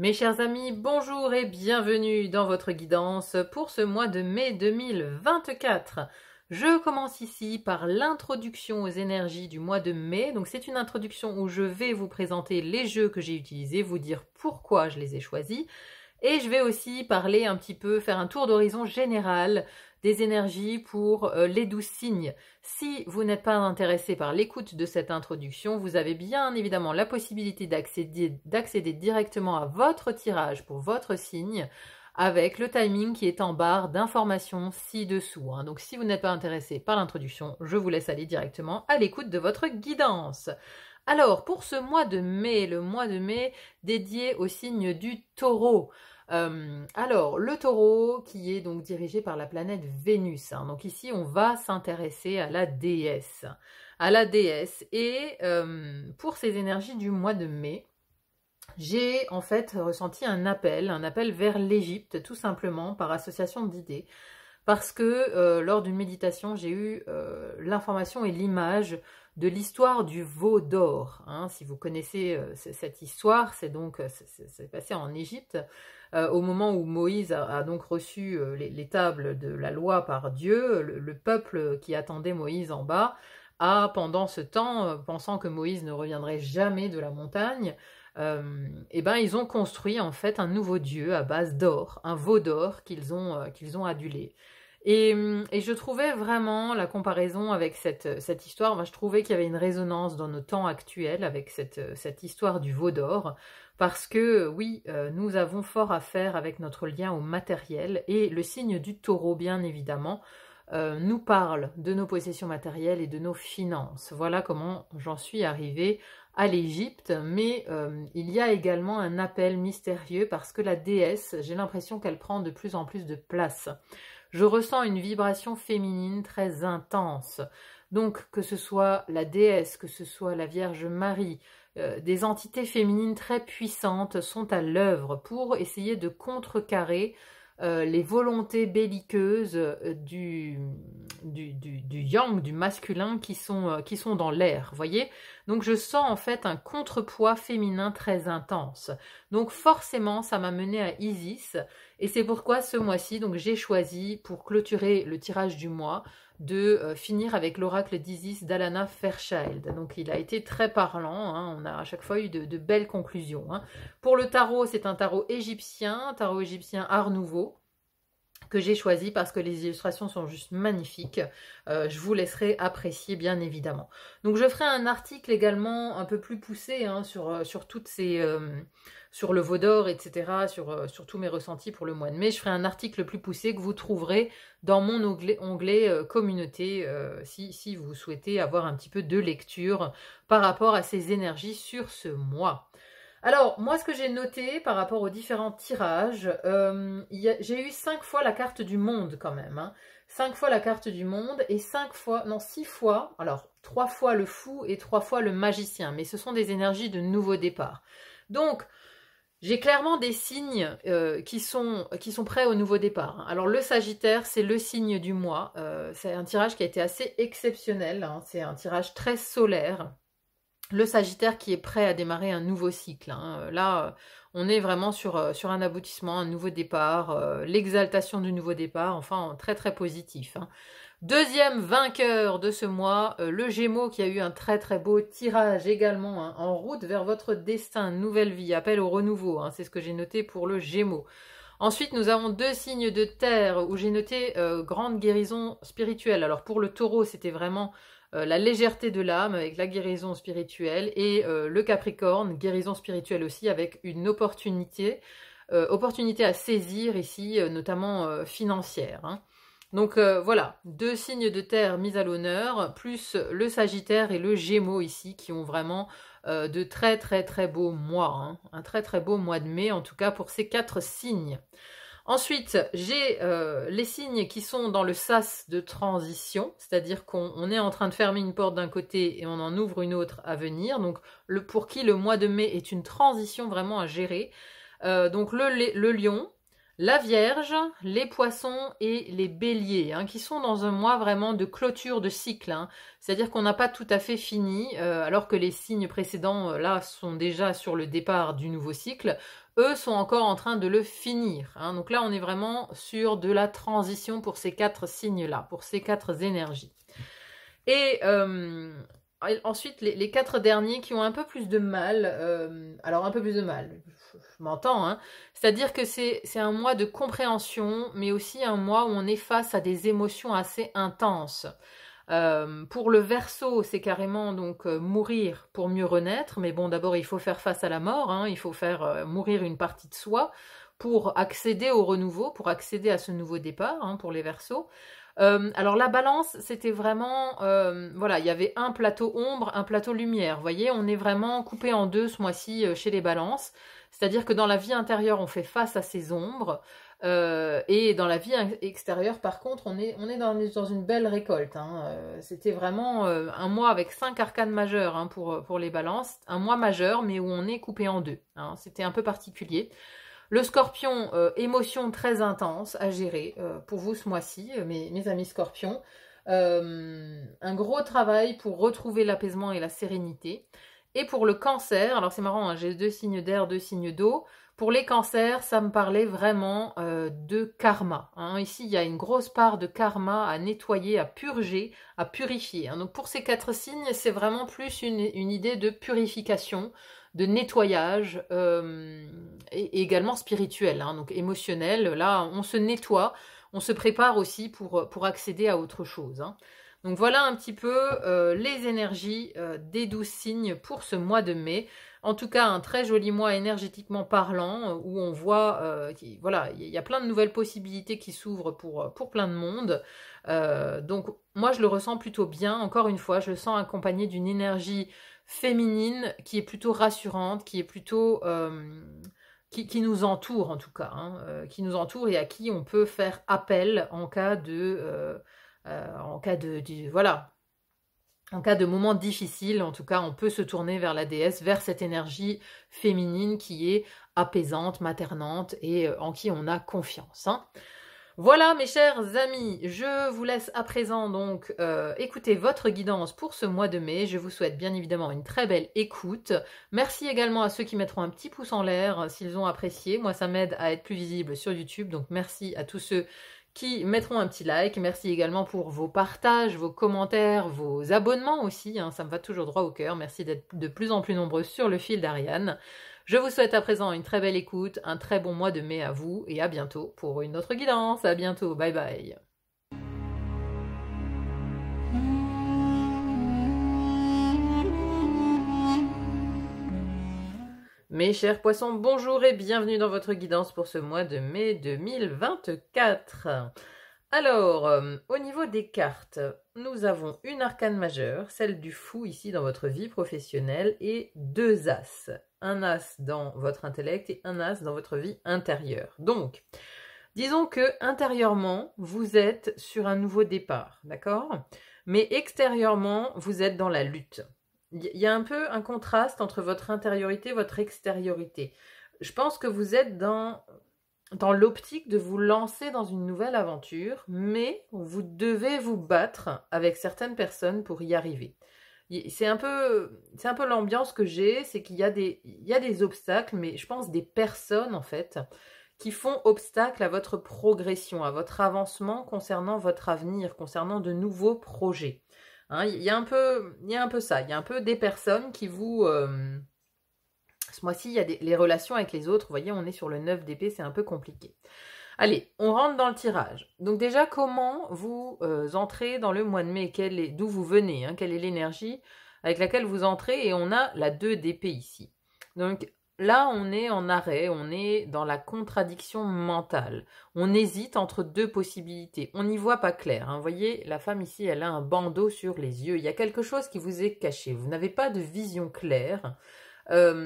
Mes chers amis, bonjour et bienvenue dans votre guidance pour ce mois de mai 2024. Je commence ici par l'introduction aux énergies du mois de mai. Donc c'est une introduction où je vais vous présenter les jeux que j'ai utilisés, vous dire pourquoi je les ai choisis. Et je vais aussi parler un petit peu, faire un tour d'horizon général des énergies pour les 12 signes. Si vous n'êtes pas intéressé par l'écoute de cette introduction, vous avez bien évidemment la possibilité d'accéder directement à votre tirage pour votre signe avec le timing qui est en barre d'informations ci-dessous. Donc si vous n'êtes pas intéressé par l'introduction, je vous laisse aller directement à l'écoute de votre guidance. Alors, pour ce mois de mai, le mois de mai dédié au signe du taureau. Alors, le taureau qui est donc dirigé par la planète Vénus. Donc ici, on va s'intéresser à la déesse. Et pour ces énergies du mois de mai, j'ai en fait ressenti un appel vers l'Égypte, tout simplement, par association d'idées. Parce que lors d'une méditation, j'ai eu l'information et l'image de l'histoire du veau d'or. Si vous connaissez cette histoire, c'est passé en Égypte, au moment où Moïse a donc reçu les tables de la loi par Dieu. Le peuple qui attendait Moïse en bas a, pendant ce temps, pensant que Moïse ne reviendrait jamais de la montagne, ils ont construit en fait un nouveau dieu à base d'or, un veau d'or qu'ils ont adulé. Et je trouvais vraiment la comparaison avec cette histoire, je trouvais qu'il y avait une résonance dans nos temps actuels avec cette histoire du veau d'or, parce que oui, nous avons fort à faire avec notre lien au matériel, et le signe du taureau, bien évidemment, nous parle de nos possessions matérielles et de nos finances. Voilà comment j'en suis arrivée à l'Égypte, mais il y a également un appel mystérieux, parce que la déesse, j'ai l'impression qu'elle prend de plus en plus de place. Je ressens une vibration féminine très intense. Donc, que ce soit la déesse, que ce soit la Vierge Marie, des entités féminines très puissantes sont à l'œuvre pour essayer de contrecarrer les volontés belliqueuses du yang, du masculin, qui sont dans l'air, voyez. Donc je sens en fait un contrepoids féminin très intense. Donc forcément, ça m'a mené à Isis, et c'est pourquoi ce mois-ci, donc j'ai choisi, pour clôturer le tirage du mois, de finir avec l'oracle d'Isis d'Alana Fairchild. Donc il a été très parlant, on a à chaque fois eu de belles conclusions. Pour le tarot, c'est un tarot égyptien Art Nouveau, que j'ai choisi parce que les illustrations sont juste magnifiques. Je vous laisserai apprécier, bien évidemment. Donc je ferai un article également un peu plus poussé sur toutes ces... sur le veau d'or, etc., sur tous mes ressentis pour le mois de mai. Je ferai un article plus poussé que vous trouverez dans mon onglet communauté, si vous souhaitez avoir un petit peu de lecture par rapport à ces énergies sur ce mois. Alors, moi, ce que j'ai noté par rapport aux différents tirages, j'ai eu 5 fois la carte du monde quand même. 5 fois la carte du monde et 6 fois, alors 3 fois le fou et 3 fois le magicien. Mais ce sont des énergies de nouveau départ. Donc, j'ai clairement des signes qui sont prêts au nouveau départ. Alors, le Sagittaire, c'est le signe du mois. C'est un tirage qui a été assez exceptionnel. C'est un tirage très solaire. Le Sagittaire qui est prêt à démarrer un nouveau cycle. Là, on est vraiment sur un aboutissement, un nouveau départ, l'exaltation du nouveau départ, enfin très très positif. Deuxième vainqueur de ce mois, le Gémeaux, qui a eu un très très beau tirage également, en route vers votre destin, nouvelle vie, appel au renouveau, c'est ce que j'ai noté pour le Gémeaux. Ensuite, nous avons 2 signes de terre où j'ai noté grande guérison spirituelle. Alors pour le Taureau, c'était vraiment la légèreté de l'âme avec la guérison spirituelle, et le Capricorne, guérison spirituelle aussi avec une opportunité à saisir ici, notamment financière. Donc voilà, 2 signes de terre mis à l'honneur, plus le Sagittaire et le Gémeaux ici, qui ont vraiment de très très très beaux mois, un très très beau mois de mai, en tout cas pour ces 4 signes. Ensuite, j'ai les signes qui sont dans le sas de transition, c'est-à-dire qu'on est en train de fermer une porte d'un côté et on en ouvre une autre à venir. Donc, pour qui le mois de mai est une transition vraiment à gérer. Donc, le lion, La Vierge, les Poissons et les Béliers, hein, qui sont dans un mois vraiment de clôture de cycle. Hein. C'est-à-dire qu'on n'a pas tout à fait fini, alors que les signes précédents, là, sont déjà sur le départ du nouveau cycle. Eux sont encore en train de le finir. Hein. Donc là, on est vraiment sur de la transition pour ces 4 signes-là, pour ces 4 énergies. Et ensuite, les 4 derniers qui ont un peu plus de mal. Alors, un peu plus de mal, je m'entends, hein. C'est-à-dire que c'est un mois de compréhension, mais aussi un mois où on est face à des émotions assez intenses. Pour le Verseau, c'est carrément donc mourir pour mieux renaître. Mais bon, d'abord, il faut faire face à la mort. Hein, il faut faire mourir une partie de soi pour accéder au renouveau, pour accéder à ce nouveau départ, hein, pour les Verseaux. Alors la balance, c'était vraiment, voilà, il y avait un plateau ombre, un plateau lumière. Vous voyez, on est vraiment coupé en deux ce mois-ci chez les balances. C'est-à-dire que dans la vie intérieure, on fait face à ces ombres. Et dans la vie extérieure, par contre, on est dans une belle récolte. Hein. C'était vraiment un mois avec 5 arcanes majeures, hein, pour les balances. Un mois majeur, mais où on est coupé en deux. Hein. C'était un peu particulier. Le Scorpion, émotion très intense à gérer pour vous ce mois-ci, mes amis Scorpions. Un gros travail pour retrouver l'apaisement et la sérénité. Et pour le Cancer, alors c'est marrant, hein, j'ai 2 signes d'air, 2 signes d'eau. Pour les Cancers, ça me parlait vraiment de karma. Hein. Ici, il y a une grosse part de karma à nettoyer, à purger, à purifier. Hein. Donc pour ces 4 signes, c'est vraiment plus une idée de purification, de nettoyage, et également spirituel, hein, donc émotionnel. Là, on se nettoie, on se prépare aussi pour accéder à autre chose. Hein. Donc voilà un petit peu les énergies des 12 signes pour ce mois de mai. En tout cas, un très joli mois énergétiquement parlant, où on voit, voilà, il y a plein de nouvelles possibilités qui s'ouvrent pour plein de monde. Donc moi, je le ressens plutôt bien. Encore une fois, je le sens accompagné d'une énergie féminine qui est plutôt rassurante, qui est plutôt qui nous entoure en tout cas, hein, qui nous entoure et à qui on peut faire appel en cas de voilà, en cas de moments difficiles. En tout cas, on peut se tourner vers la déesse, vers cette énergie féminine qui est apaisante, maternante et en qui on a confiance. Hein. Voilà mes chers amis, je vous laisse à présent donc écouter votre guidance pour ce mois de mai. Je vous souhaite bien évidemment une très belle écoute. Merci également à ceux qui mettront un petit pouce en l'air s'ils ont apprécié. Moi ça m'aide à être plus visible sur YouTube, donc merci à tous ceux qui mettront un petit like. Merci également pour vos partages, vos commentaires, vos abonnements aussi, hein, ça me va toujours droit au cœur. Merci d'être de plus en plus nombreux sur le fil d'Ariane. Je vous souhaite à présent une très belle écoute, un très bon mois de mai à vous et à bientôt pour une autre guidance. À bientôt, bye bye. Mes chers poissons, bonjour et bienvenue dans votre guidance pour ce mois de mai 2024. Alors, au niveau des cartes, nous avons une arcane majeure, celle du fou ici dans votre vie professionnelle, et 2 as. Un as dans votre intellect et un as dans votre vie intérieure. Donc, disons que intérieurement, vous êtes sur un nouveau départ, d'accord? Mais extérieurement, vous êtes dans la lutte. Il y a un peu un contraste entre votre intériorité et votre extériorité. Je pense que vous êtes dans l'optique de vous lancer dans une nouvelle aventure, mais vous devez vous battre avec certaines personnes pour y arriver. C'est un peu l'ambiance que j'ai, c'est qu'il y a des obstacles, mais je pense des personnes en fait qui font obstacle à votre progression, à votre avancement concernant votre avenir, concernant de nouveaux projets. Hein, il y a un peu ça, il y a un peu des personnes qui vous... ce mois-ci, il y a les relations avec les autres, vous voyez, on est sur le 9 d'épée, c'est un peu compliqué. Allez, on rentre dans le tirage. Donc déjà, comment vous entrez dans le mois de mai, d'où vous venez, hein, quelle est l'énergie avec laquelle vous entrez, et on a la 2 d'épée ici. Donc là, on est en arrêt, on est dans la contradiction mentale. On hésite entre 2 possibilités. On n'y voit pas clair. Hein. Vous voyez, la femme ici, elle a un bandeau sur les yeux. Il y a quelque chose qui vous est caché. Vous n'avez pas de vision claire.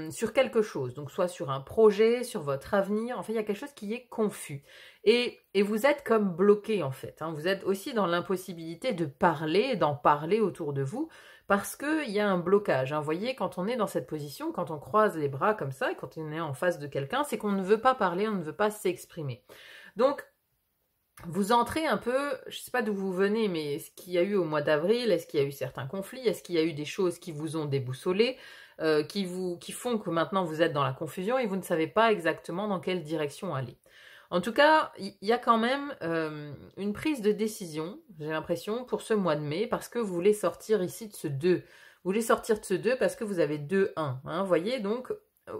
sur quelque chose, donc soit sur un projet, sur votre avenir, en fait il y a quelque chose qui est confus. Et vous êtes comme bloqué en fait, hein. Vous êtes aussi dans l'impossibilité de parler, d'en parler autour de vous, parce qu'il y a un blocage, hein. Vous voyez, quand on est dans cette position, quand on croise les bras comme ça, et quand on est en face de quelqu'un, c'est qu'on ne veut pas parler, on ne veut pas s'exprimer. Donc, vous entrez un peu, je ne sais pas d'où vous venez, mais est-ce qu'il y a eu au mois d'avril, est-ce qu'il y a eu certains conflits, est-ce qu'il y a eu des choses qui vous ont déboussolé, qui font que maintenant vous êtes dans la confusion et vous ne savez pas exactement dans quelle direction aller. En tout cas, il y a quand même une prise de décision, j'ai l'impression, pour ce mois de mai, parce que vous voulez sortir ici de ce 2. Vous voulez sortir de ce 2 parce que vous avez 2-1. Hein, voyez, donc,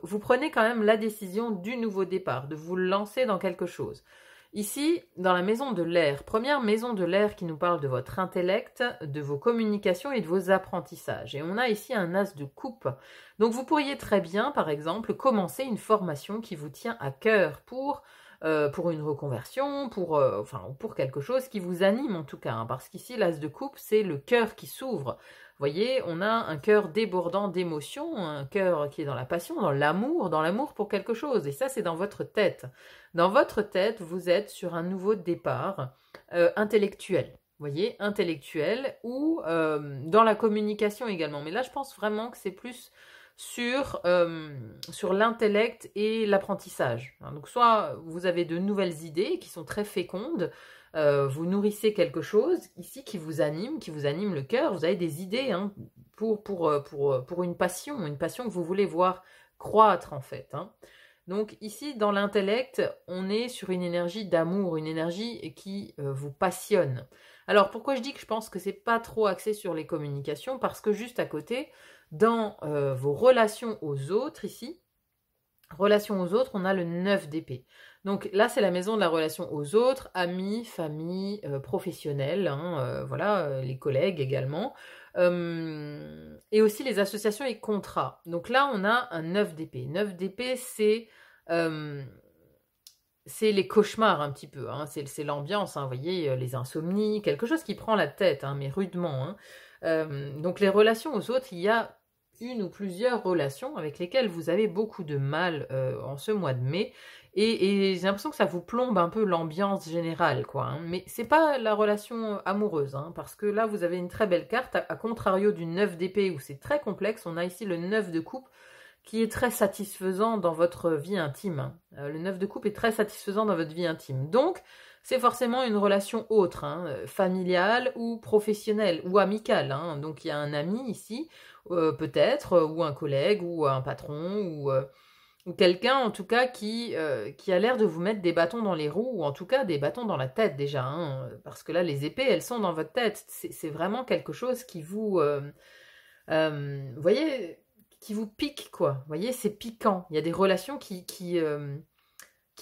vous prenez quand même la décision du nouveau départ, de vous lancer dans quelque chose. Ici, dans la maison de l'air, première maison de l'air qui nous parle de votre intellect, de vos communications et de vos apprentissages. Et on a ici un as de coupe. Donc vous pourriez très bien, par exemple, commencer une formation qui vous tient à cœur pour une reconversion, pour quelque chose qui vous anime en tout cas. Hein, parce qu'ici, l'as de coupe, c'est le cœur qui s'ouvre. Vous voyez, on a un cœur débordant d'émotions, un cœur qui est dans la passion, dans l'amour pour quelque chose. Et ça, c'est dans votre tête. Dans votre tête, vous êtes sur un nouveau départ intellectuel. Vous voyez, intellectuel ou dans la communication également. Mais là, je pense vraiment que c'est plus sur l'intellect et l'apprentissage. Donc, soit vous avez de nouvelles idées qui sont très fécondes, vous nourrissez quelque chose ici qui vous anime le cœur, vous avez des idées hein, pour une passion que vous voulez voir croître en fait. Hein. Donc ici, dans l'intellect, on est sur une énergie d'amour, une énergie qui vous passionne. Alors pourquoi je dis que je pense que c'est pas trop axé sur les communications? Parce que juste à côté, dans vos relations aux autres ici, relation aux autres, on a le 9 d'épée. Donc là, c'est la maison de la relation aux autres, amis, famille, professionnels, hein, voilà, les collègues également. Et aussi les associations et contrats. Donc là, on a un 9 d'épée. 9 d'épée, c'est les cauchemars un petit peu, hein. C'est l'ambiance, hein, vous voyez, les insomnies, quelque chose qui prend la tête, hein, mais rudement. Hein. Donc les relations aux autres, il y a une ou plusieurs relations avec lesquelles vous avez beaucoup de mal en ce mois de mai et j'ai l'impression que ça vous plombe un peu l'ambiance générale quoi. Hein. Mais c'est pas la relation amoureuse hein, parce que là vous avez une très belle carte à contrario du 9 d'épée où c'est très complexe, on a ici le 9 de coupe qui est très satisfaisant dans votre vie intime. Hein. Le 9 de coupe est très satisfaisant dans votre vie intime. Donc c'est forcément une relation autre, hein, familiale ou professionnelle ou amicale. Hein. Donc il y a un ami ici peut-être, ou un collègue, ou un patron, ou quelqu'un en tout cas qui a l'air de vous mettre des bâtons dans les roues, ou en tout cas des bâtons dans la tête déjà, hein, parce que là les épées elles sont dans votre tête, c'est vraiment quelque chose qui vous, voyez, qui vous pique quoi, vous voyez c'est piquant, il y a des relations qui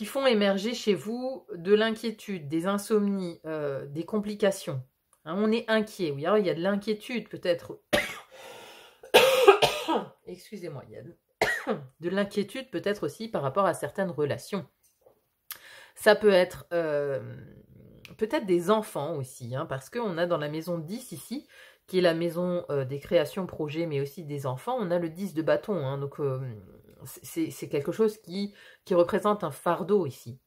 font émerger chez vous de l'inquiétude, des insomnies, des complications, hein, on est inquiet, oui, alors il y a de l'inquiétude peut-être. Excusez-moi, il y a de l'inquiétude peut-être aussi par rapport à certaines relations. Ça peut être peut-être des enfants aussi, hein, parce qu'on a dans la maison 10 ici, qui est la maison des créations, projets, mais aussi des enfants, on a le 10 de bâton, hein, donc c'est quelque chose qui représente un fardeau ici.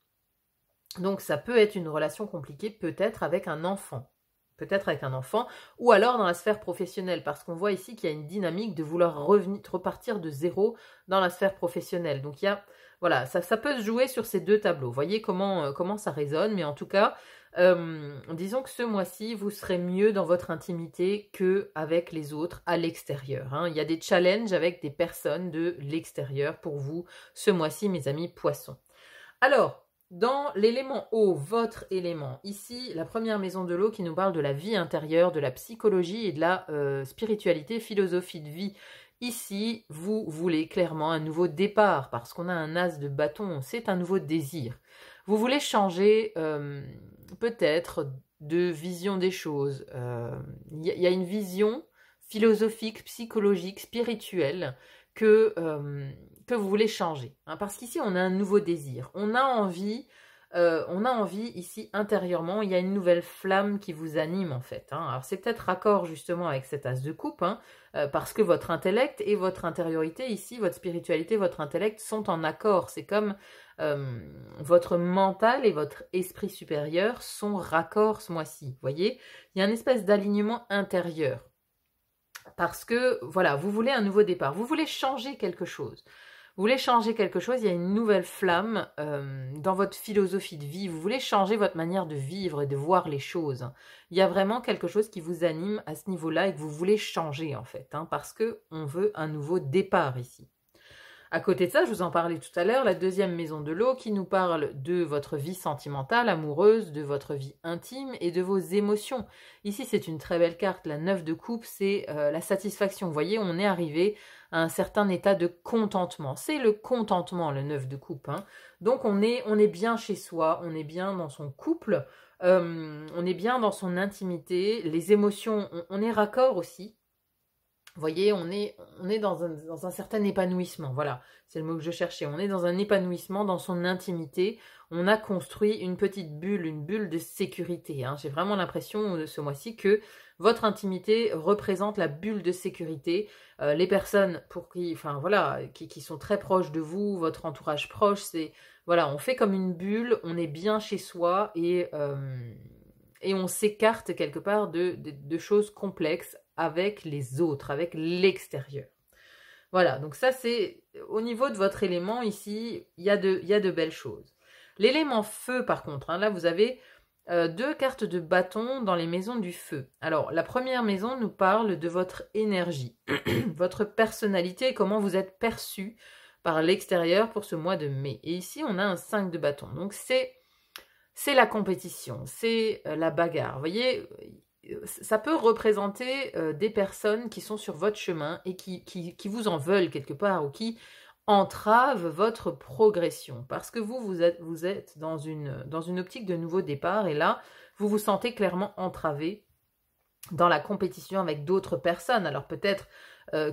Donc ça peut être une relation compliquée peut-être avec un enfant. Peut-être avec un enfant, ou alors dans la sphère professionnelle, parce qu'on voit ici qu'il y a une dynamique de vouloir repartir de zéro dans la sphère professionnelle. Donc il y a, voilà, ça peut se jouer sur ces deux tableaux. Vous voyez comment ça résonne, mais en tout cas, disons que ce mois-ci, vous serez mieux dans votre intimité qu'avec les autres à l'extérieur. Hein. Il y a des challenges avec des personnes de l'extérieur pour vous ce mois-ci, mes amis poissons. Alors, dans l'élément eau, votre élément, ici, la première maison de l'eau qui nous parle de la vie intérieure, de la psychologie et de la spiritualité, philosophie de vie. Ici, vous voulez clairement un nouveau départ parce qu'on a un as de bâton, c'est un nouveau désir. Vous voulez changer peut-être de vision des choses. Il y a une vision philosophique, psychologique, spirituelle que vous voulez changer. Hein, parce qu'ici, on a un nouveau désir. On a envie on a envie ici intérieurement, il y a une nouvelle flamme qui vous anime en fait. Hein. Alors c'est peut-être raccord justement avec cet as de coupe, hein, parce que votre intellect et votre intériorité ici, votre spiritualité, votre intellect sont en accord. C'est comme votre mental et votre esprit supérieur sont raccords ce mois-ci. Vous voyez, il y a une espèce d'alignement intérieur. Parce que, voilà, vous voulez un nouveau départ, vous voulez changer quelque chose. Vous voulez changer quelque chose, il y a une nouvelle flamme dans votre philosophie de vie. Vous voulez changer votre manière de vivre et de voir les choses. Il y a vraiment quelque chose qui vous anime à ce niveau-là et que vous voulez changer en fait, hein, parce qu'on veut un nouveau départ ici. À côté de ça, je vous en parlais tout à l'heure, la deuxième maison de l'eau qui nous parle de votre vie sentimentale, amoureuse, de votre vie intime et de vos émotions. Ici, c'est une très belle carte, la 9 de coupe, c'est la satisfaction. Vous voyez, on est arrivé à un certain état de contentement. C'est le contentement, le 9 de coupe. Hein. Donc, on est bien chez soi, on est bien dans son couple, on est bien dans son intimité, les émotions, on est raccord aussi. Vous voyez, on est dans un certain épanouissement, voilà, c'est le mot que je cherchais. On est dans un épanouissement, dans son intimité. On a construit une petite bulle, une bulle de sécurité. Hein. J'ai vraiment l'impression ce mois-ci que votre intimité représente la bulle de sécurité. Les personnes pour qui, enfin voilà, qui sont très proches de vous, votre entourage proche, c'est voilà, on fait comme une bulle, on est bien chez soi et on s'écarte quelque part de choses complexes avec les autres, avec l'extérieur. Voilà, donc ça c'est au niveau de votre élément ici, il y a de belles choses. L'élément feu par contre, hein, là vous avez deux cartes de bâton dans les maisons du feu. Alors la première maison nous parle de votre énergie, votre personnalité, comment vous êtes perçu par l'extérieur pour ce mois de mai. Et ici on a un 5 de bâton, donc c'est la compétition, c'est la bagarre. Vous voyez, ça peut représenter des personnes qui sont sur votre chemin et qui vous en veulent quelque part ou qui entravent votre progression. Parce que vous êtes dans une optique de nouveau départ et là, vous vous sentez clairement entravé dans la compétition avec d'autres personnes. Alors peut-être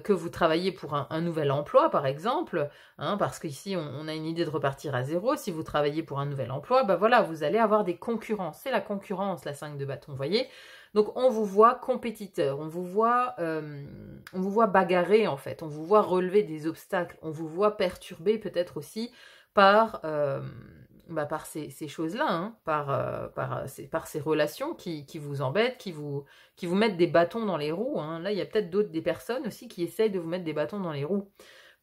que vous travaillez pour un nouvel emploi, par exemple, hein, parce qu'ici, on a une idée de repartir à zéro. Si vous travaillez pour un nouvel emploi, ben voilà, vous allez avoir des concurrents. C'est la concurrence, la 5 de bâton, vous voyez. Donc, on vous voit compétiteur, on vous voit bagarrer, en fait. On vous voit relever des obstacles, on vous voit perturbé peut-être aussi par ces choses-là, hein, par ces relations qui vous embêtent, qui vous mettent des bâtons dans les roues. Hein. Là, il y a peut-être des personnes aussi qui essayent de vous mettre des bâtons dans les roues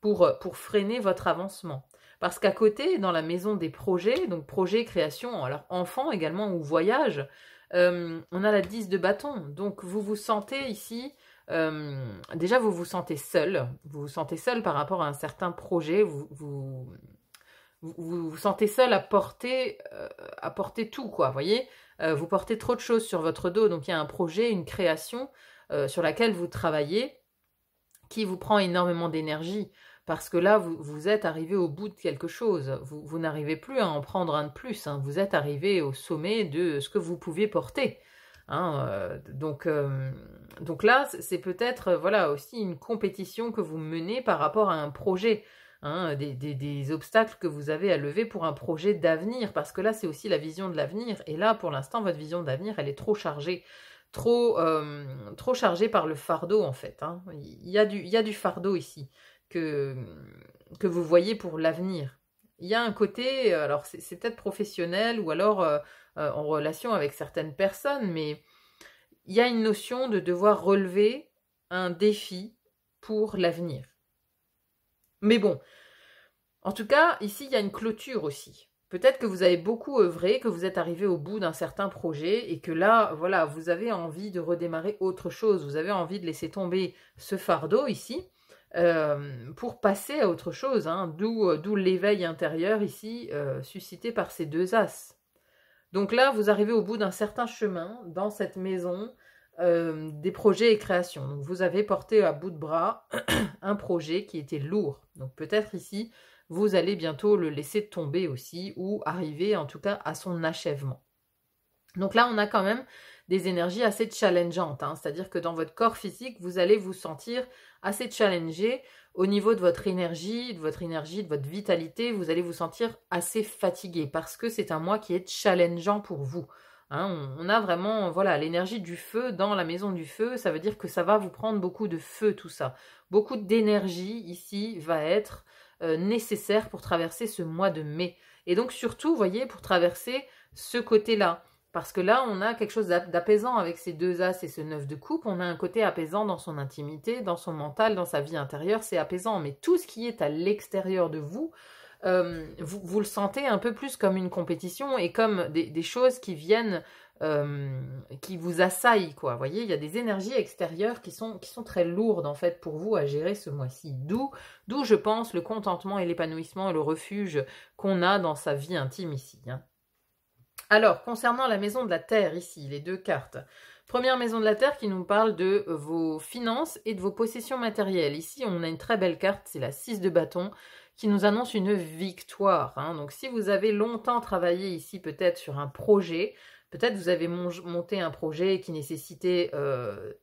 pour freiner votre avancement. Parce qu'à côté, dans la maison des projets, donc projet, création, alors enfant également ou voyage, on a la 10 de bâton. Donc vous vous sentez ici, déjà vous vous sentez seul. Vous vous sentez seul par rapport à un certain projet. Vous vous sentez seul à porter tout, quoi, vous voyez. Vous portez trop de choses sur votre dos, donc il y a un projet, une création sur laquelle vous travaillez qui vous prend énormément d'énergie, parce que là, vous êtes arrivé au bout de quelque chose. Vous n'arrivez plus à en prendre un de plus, hein. Vous êtes arrivé au sommet de ce que vous pouviez porter. Hein, donc là, c'est peut-être voilà aussi une compétition que vous menez par rapport à un projet. Hein, des obstacles que vous avez à lever pour un projet d'avenir, parce que là, c'est aussi la vision de l'avenir, et là, pour l'instant, votre vision d'avenir, elle est trop chargée, trop chargée par le fardeau, en fait. Hein. Il y a du fardeau ici, que vous voyez pour l'avenir. Il y a un côté, alors c'est peut-être professionnel, ou alors en relation avec certaines personnes, mais il y a une notion de devoir relever un défi pour l'avenir. Mais bon, en tout cas, ici, il y a une clôture aussi. Peut-être que vous avez beaucoup œuvré, que vous êtes arrivé au bout d'un certain projet et que là, voilà, vous avez envie de redémarrer autre chose. Vous avez envie de laisser tomber ce fardeau ici pour passer à autre chose. Hein, d'où l'éveil intérieur ici suscité par ces deux as. Donc là, vous arrivez au bout d'un certain chemin dans cette maison des projets et créations. Donc vous avez porté à bout de bras un projet qui était lourd. Donc peut-être ici, vous allez bientôt le laisser tomber aussi, ou arriver en tout cas à son achèvement. Donc là, on a quand même des énergies assez challengeantes, hein. C'est-à-dire que dans votre corps physique, vous allez vous sentir assez challengé au niveau de votre énergie, de votre vitalité. Vous allez vous sentir assez fatigué parce que c'est un mois qui est challengeant pour vous. Hein, on a vraiment, voilà, l'énergie du feu dans la maison du feu. Ça veut dire que ça va vous prendre beaucoup de feu, tout ça. Beaucoup d'énergie ici va être nécessaire pour traverser ce mois de mai. Et donc surtout, vous voyez, pour traverser ce côté-là. Parce que là, on a quelque chose d'apaisant avec ces deux as et ce 9 de coupe. On a un côté apaisant dans son intimité, dans son mental, dans sa vie intérieure. C'est apaisant. Mais tout ce qui est à l'extérieur de vous, vous le sentez un peu plus comme une compétition et comme des choses qui viennent, qui vous assaillent, quoi. Vous voyez, il y a des énergies extérieures qui sont très lourdes, en fait, pour vous à gérer ce mois-ci. D'où, je pense, le contentement et l'épanouissement et le refuge qu'on a dans sa vie intime ici, hein. Alors, concernant la maison de la Terre, ici, les deux cartes. Première maison de la Terre qui nous parle de vos finances et de vos possessions matérielles. Ici, on a une très belle carte, c'est la 6 de bâton, qui nous annonce une victoire, hein. Donc, si vous avez longtemps travaillé ici, peut-être sur un projet, peut-être vous avez monté un projet qui nécessitait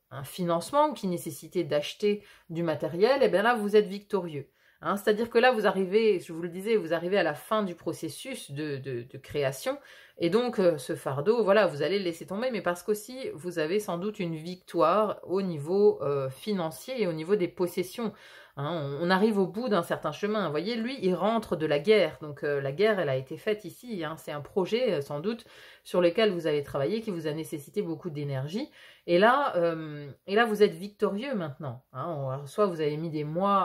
un financement ou qui nécessitait d'acheter du matériel, et bien là, vous êtes victorieux. Hein, c'est-à-dire que là, vous arrivez, je vous le disais, vous arrivez à la fin du processus de création, et donc ce fardeau, voilà, vous allez le laisser tomber, mais parce qu'aussi, vous avez sans doute une victoire au niveau financier et au niveau des possessions. Hein, on arrive au bout d'un certain chemin. Vous voyez, lui, il rentre de la guerre, donc la guerre, elle a été faite ici, hein, c'est un projet, sans doute, sur lequel vous avez travaillé, qui vous a nécessité beaucoup d'énergie, et là, vous êtes victorieux maintenant. Hein. Soit vous avez mis des mois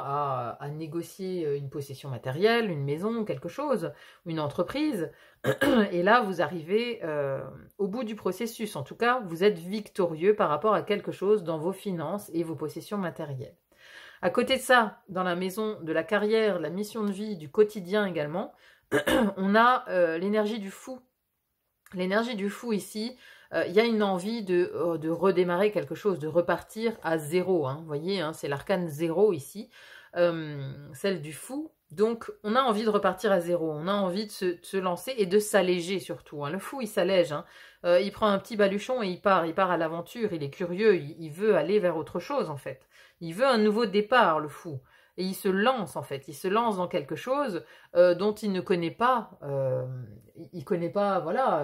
à négocier une possession matérielle, une maison, quelque chose, une entreprise, et là, vous arrivez au bout du processus. En tout cas, vous êtes victorieux par rapport à quelque chose dans vos finances et vos possessions matérielles. À côté de ça, dans la maison de la carrière, la mission de vie, du quotidien également, on a l'énergie du fou. L'énergie du fou ici, il y a une envie de redémarrer quelque chose, de repartir à zéro. Hein. Vous voyez, hein, c'est l'arcane 0 ici, celle du fou. Donc, on a envie de repartir à zéro, on a envie de se lancer et de s'alléger surtout. Hein. Le fou, il s'allège, hein. Il prend un petit baluchon et il part à l'aventure, il est curieux, il veut aller vers autre chose en fait. Il veut un nouveau départ, le fou. Et il se lance en fait, il se lance dans quelque chose dont il ne connaît pas, il connaît pas, voilà,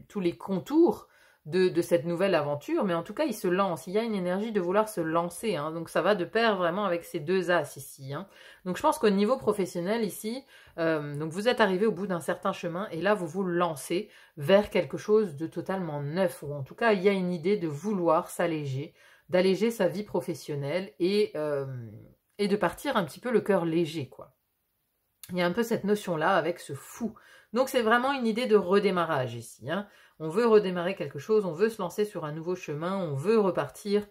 tous les contours de cette nouvelle aventure, mais en tout cas il se lance, il y a une énergie de vouloir se lancer, hein, donc ça va de pair vraiment avec ces deux as ici. Hein. Donc je pense qu'au niveau professionnel ici, donc vous êtes arrivé au bout d'un certain chemin et là vous vous lancez vers quelque chose de totalement neuf, ou en tout cas il y a une idée de vouloir s'alléger, d'alléger sa vie professionnelle et de partir un petit peu le cœur léger, quoi. Il y a un peu cette notion-là avec ce fou. Donc c'est vraiment une idée de redémarrage ici. Hein. On veut redémarrer quelque chose, on veut se lancer sur un nouveau chemin, on veut repartir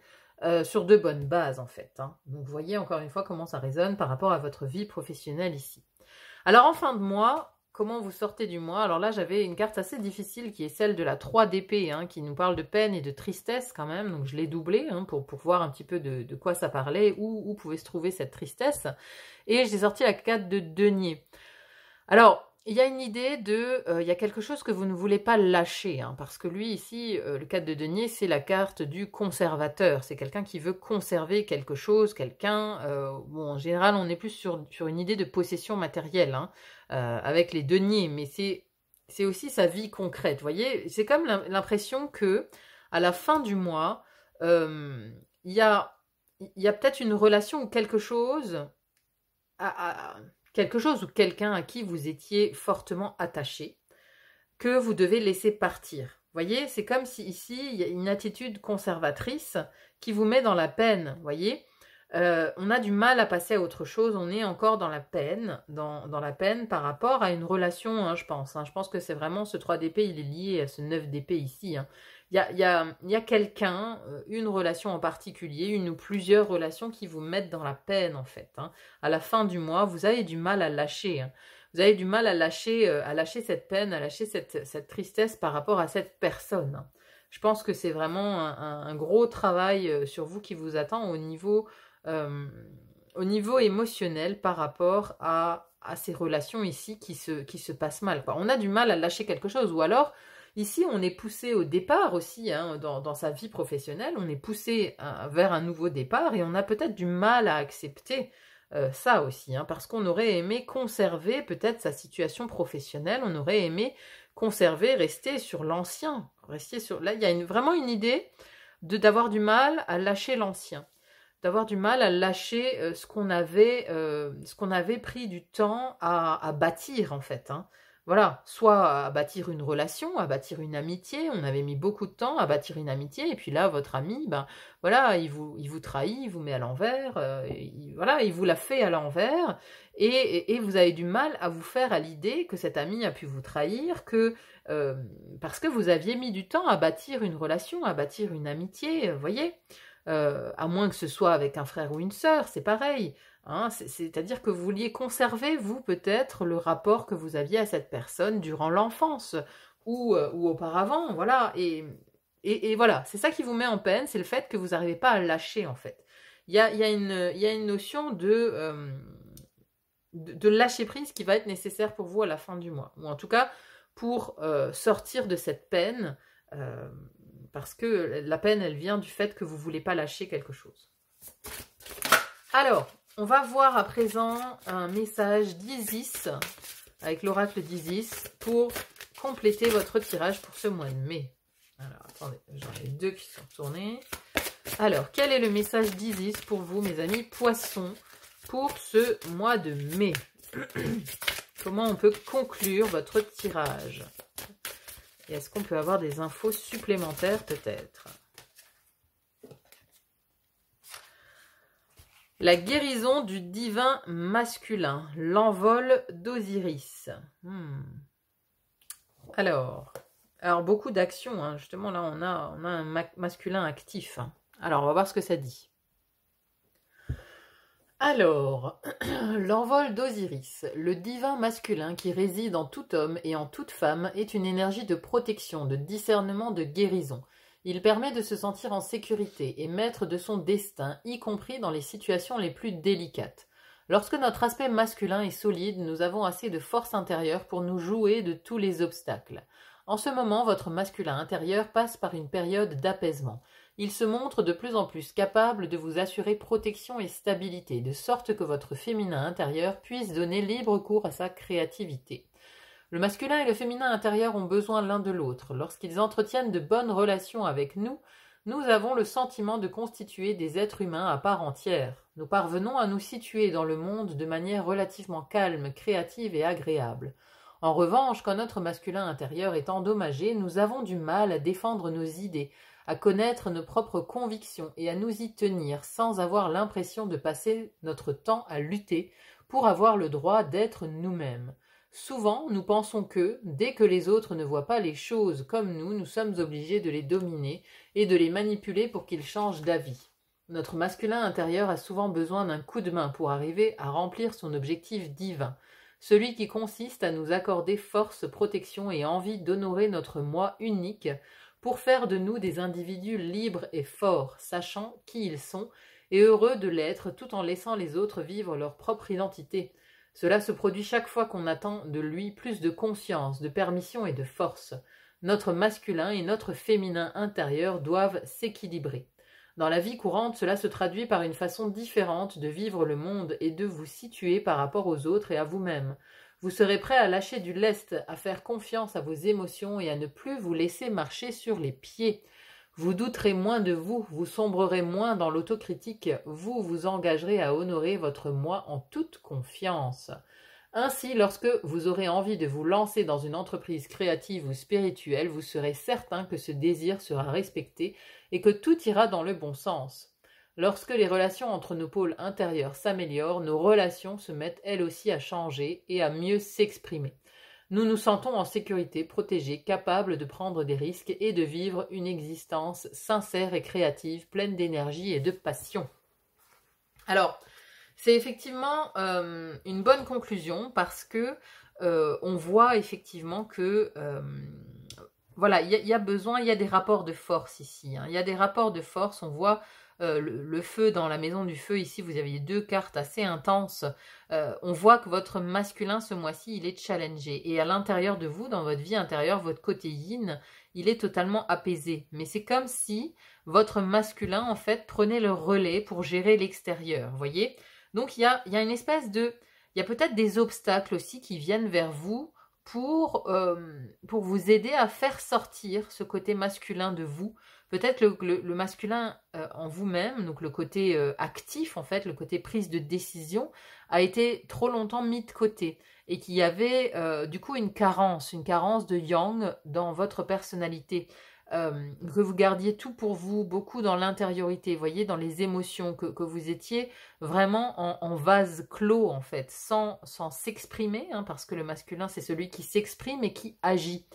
sur de bonnes bases en fait. Hein. Donc vous voyez encore une fois comment ça résonne par rapport à votre vie professionnelle ici. Alors en fin de mois, comment vous sortez du mois? Alors là j'avais une carte assez difficile qui est celle de la 3 d'épée, hein, qui nous parle de peine et de tristesse quand même. Donc je l'ai doublée hein, pour voir un petit peu de quoi ça parlait, où pouvait se trouver cette tristesse. Et j'ai sorti la 4 de denier. Alors, il y a une idée il y a quelque chose que vous ne voulez pas lâcher, hein, parce que lui ici, le 4 de denier, c'est la carte du conservateur. C'est quelqu'un qui veut conserver quelque chose, bon, en général, on est plus sur une idée de possession matérielle, hein, avec les deniers, mais c'est aussi sa vie concrète, vous voyez. C'est comme l'impression que à la fin du mois, il y a peut-être une relation ou quelque chose quelque chose ou quelqu'un à qui vous étiez fortement attaché, que vous devez laisser partir. Vous voyez, c'est comme si ici, il y a une attitude conservatrice qui vous met dans la peine, vous voyez. On a du mal à passer à autre chose, on est encore dans la peine, dans la peine par rapport à une relation, hein, je pense. Hein. Je pense que c'est vraiment ce 3 d'épée, il est lié à ce 9 d'épée ici. Hein. Il y a quelqu'un, une relation en particulier, une ou plusieurs relations qui vous mettent dans la peine en fait. Hein. À la fin du mois, vous avez du mal à lâcher. Hein. Vous avez du mal à lâcher cette peine, à lâcher cette tristesse par rapport à cette personne. Hein. Je pense que c'est vraiment un gros travail sur vous qui vous attend au niveau émotionnel par rapport à ces relations ici qui se passent mal, quoi. On a du mal à lâcher quelque chose, ou alors Ici, on est poussé au départ aussi, hein, dans sa vie professionnelle, on est poussé vers un nouveau départ et on a peut-être du mal à accepter ça aussi, hein, parce qu'on aurait aimé conserver peut-être sa situation professionnelle, on aurait aimé conserver, rester sur l'ancien. Là, il y a vraiment une idée d'avoir du mal à lâcher l'ancien, d'avoir du mal à lâcher ce qu'on avait pris du temps à bâtir en fait, hein. Voilà, soit à bâtir une relation, à bâtir une amitié, on avait mis beaucoup de temps à bâtir une amitié, et puis là, votre ami, ben voilà, il vous trahit, il vous met à l'envers, voilà, il vous l'a fait à l'envers, et vous avez du mal à vous faire à l'idée que cet ami a pu vous trahir, parce que vous aviez mis du temps à bâtir une relation, à bâtir une amitié, vous voyez, à moins que ce soit avec un frère ou une sœur, c'est pareil. Hein, c'est-à-dire que vous vouliez conserver, vous, peut-être, le rapport que vous aviez à cette personne durant l'enfance ou auparavant, voilà. Et voilà, c'est ça qui vous met en peine, c'est le fait que vous n'arrivez pas à lâcher, en fait. Il y a une notion de lâcher-prise qui va être nécessaire pour vous à la fin du mois, ou en tout cas pour sortir de cette peine, parce que la peine, elle vient du fait que vous ne voulez pas lâcher quelque chose. Alors, on va voir à présent un message d'Isis, avec l'oracle d'Isis, pour compléter votre tirage pour ce mois de mai. Alors, attendez, j'en ai deux qui sont tournés. Alors, quel est le message d'Isis pour vous, mes amis poissons, pour ce mois de mai? Comment on peut conclure votre tirage? Et est-ce qu'on peut avoir des infos supplémentaires, peut-être? La guérison du divin masculin, l'envol d'Osiris. Alors beaucoup d'actions, hein. Justement là on a un masculin actif, hein. Alors on va voir ce que ça dit. Alors, l'envol d'Osiris, le divin masculin qui réside en tout homme et en toute femme, est une énergie de protection, de discernement, de guérison. Il permet de se sentir en sécurité et maître de son destin, y compris dans les situations les plus délicates. Lorsque notre aspect masculin est solide, nous avons assez de force intérieure pour nous jouer de tous les obstacles. En ce moment, votre masculin intérieur passe par une période d'apaisement. Il se montre de plus en plus capable de vous assurer protection et stabilité, de sorte que votre féminin intérieur puisse donner libre cours à sa créativité. Le masculin et le féminin intérieur ont besoin l'un de l'autre. Lorsqu'ils entretiennent de bonnes relations avec nous, nous avons le sentiment de constituer des êtres humains à part entière. Nous parvenons à nous situer dans le monde de manière relativement calme, créative et agréable. En revanche, quand notre masculin intérieur est endommagé, nous avons du mal à défendre nos idées, à connaître nos propres convictions et à nous y tenir sans avoir l'impression de passer notre temps à lutter pour avoir le droit d'être nous-mêmes. Souvent, nous pensons que, dès que les autres ne voient pas les choses comme nous sommes obligés de les dominer et de les manipuler pour qu'ils changent d'avis. Notre masculin intérieur a souvent besoin d'un coup de main pour arriver à remplir son objectif divin, celui qui consiste à nous accorder force, protection et envie d'honorer notre moi unique pour faire de nous des individus libres et forts, sachant qui ils sont et heureux de l'être tout en laissant les autres vivre leur propre identité. Cela se produit chaque fois qu'on attend de lui plus de conscience, de permission et de force. Notre masculin et notre féminin intérieur doivent s'équilibrer. Dans la vie courante, cela se traduit par une façon différente de vivre le monde et de vous situer par rapport aux autres et à vous-même. Vous serez prêt à lâcher du lest, à faire confiance à vos émotions et à ne plus vous laisser marcher sur les pieds. Vous douterez moins de vous, vous sombrerez moins dans l'autocritique, vous vous engagerez à honorer votre moi en toute confiance. Ainsi, lorsque vous aurez envie de vous lancer dans une entreprise créative ou spirituelle, vous serez certain que ce désir sera respecté et que tout ira dans le bon sens. Lorsque les relations entre nos pôles intérieurs s'améliorent, nos relations se mettent elles aussi à changer et à mieux s'exprimer. Nous nous sentons en sécurité, protégés, capables de prendre des risques et de vivre une existence sincère et créative, pleine d'énergie et de passion. Alors, c'est effectivement une bonne conclusion parce que on voit effectivement que voilà, il y a besoin, il y a des rapports de force ici. Hein. Il y a des rapports de force, on voit le feu dans la maison du feu, ici vous aviez 2 cartes assez intenses, on voit que votre masculin ce mois-ci, il est challengé. Et à l'intérieur de vous, dans votre vie intérieure, votre côté yin, il est totalement apaisé. Mais c'est comme si votre masculin, en fait, prenait le relais pour gérer l'extérieur, vous voyez? Donc il y a une espèce de... Il y a peut-être des obstacles aussi qui viennent vers vous pour vous aider à faire sortir ce côté masculin de vous. Peut-être le masculin en vous-même, donc le côté actif en fait, le côté prise de décision, a été trop longtemps mis de côté et qu'il y avait du coup une carence de yang dans votre personnalité. Que vous gardiez tout pour vous, beaucoup dans l'intériorité, vous voyez, dans les émotions, que vous étiez vraiment en vase clos en fait, sans s'exprimer, hein, parce que le masculin c'est celui qui s'exprime et qui agit.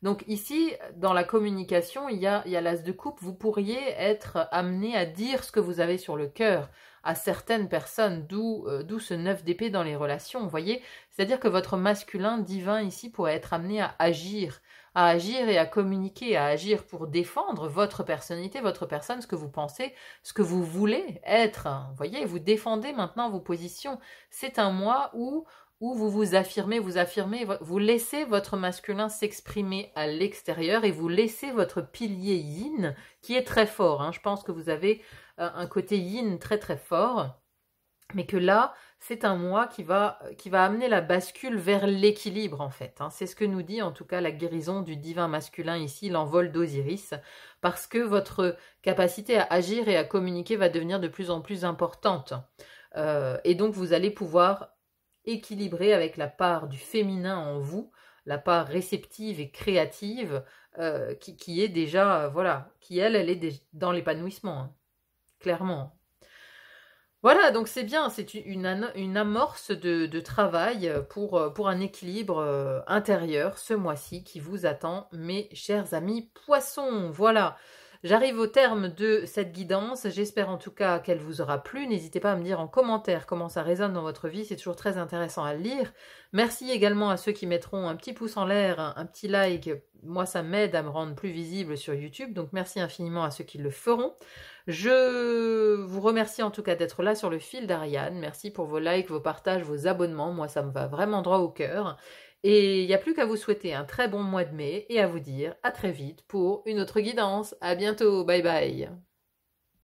Donc ici, dans la communication, il y a l'as de coupe, vous pourriez être amené à dire ce que vous avez sur le cœur à certaines personnes, d'où ce 9 d'épée dans les relations, vous voyez. C'est-à-dire que votre masculin divin ici pourrait être amené à agir et à communiquer, à agir pour défendre votre personnalité, votre personne, ce que vous pensez, ce que vous voulez être. Vous voyez, vous défendez maintenant vos positions. C'est un mois où vous vous affirmez, vous laissez votre masculin s'exprimer à l'extérieur et vous laissez votre pilier yin, qui est très fort. Hein. Je pense que vous avez un côté yin très très fort, mais que là, c'est un mois qui va amener la bascule vers l'équilibre en fait. Hein. C'est ce que nous dit en tout cas la guérison du divin masculin ici, l'envol d'Osiris, parce que votre capacité à agir et à communiquer va devenir de plus en plus importante. Et donc vous allez pouvoir équilibrer avec la part du féminin en vous, la part réceptive et créative qui est déjà, voilà, qui elle est dans l'épanouissement, hein, clairement. Voilà, donc c'est bien, c'est une amorce de travail pour un équilibre intérieur ce mois-ci qui vous attend, mes chers amis poissons. Voilà, j'arrive au terme de cette guidance, j'espère en tout cas qu'elle vous aura plu. N'hésitez pas à me dire en commentaire comment ça résonne dans votre vie, c'est toujours très intéressant à lire. Merci également à ceux qui mettront un petit pouce en l'air, un petit like, moi ça m'aide à me rendre plus visible sur YouTube, donc merci infiniment à ceux qui le feront. Je vous remercie en tout cas d'être là sur le fil d'Ariane. Merci pour vos likes, vos partages, vos abonnements. Moi, ça me va vraiment droit au cœur. Et il n'y a plus qu'à vous souhaiter un très bon mois de mai et à vous dire à très vite pour une autre guidance. À bientôt. Bye bye.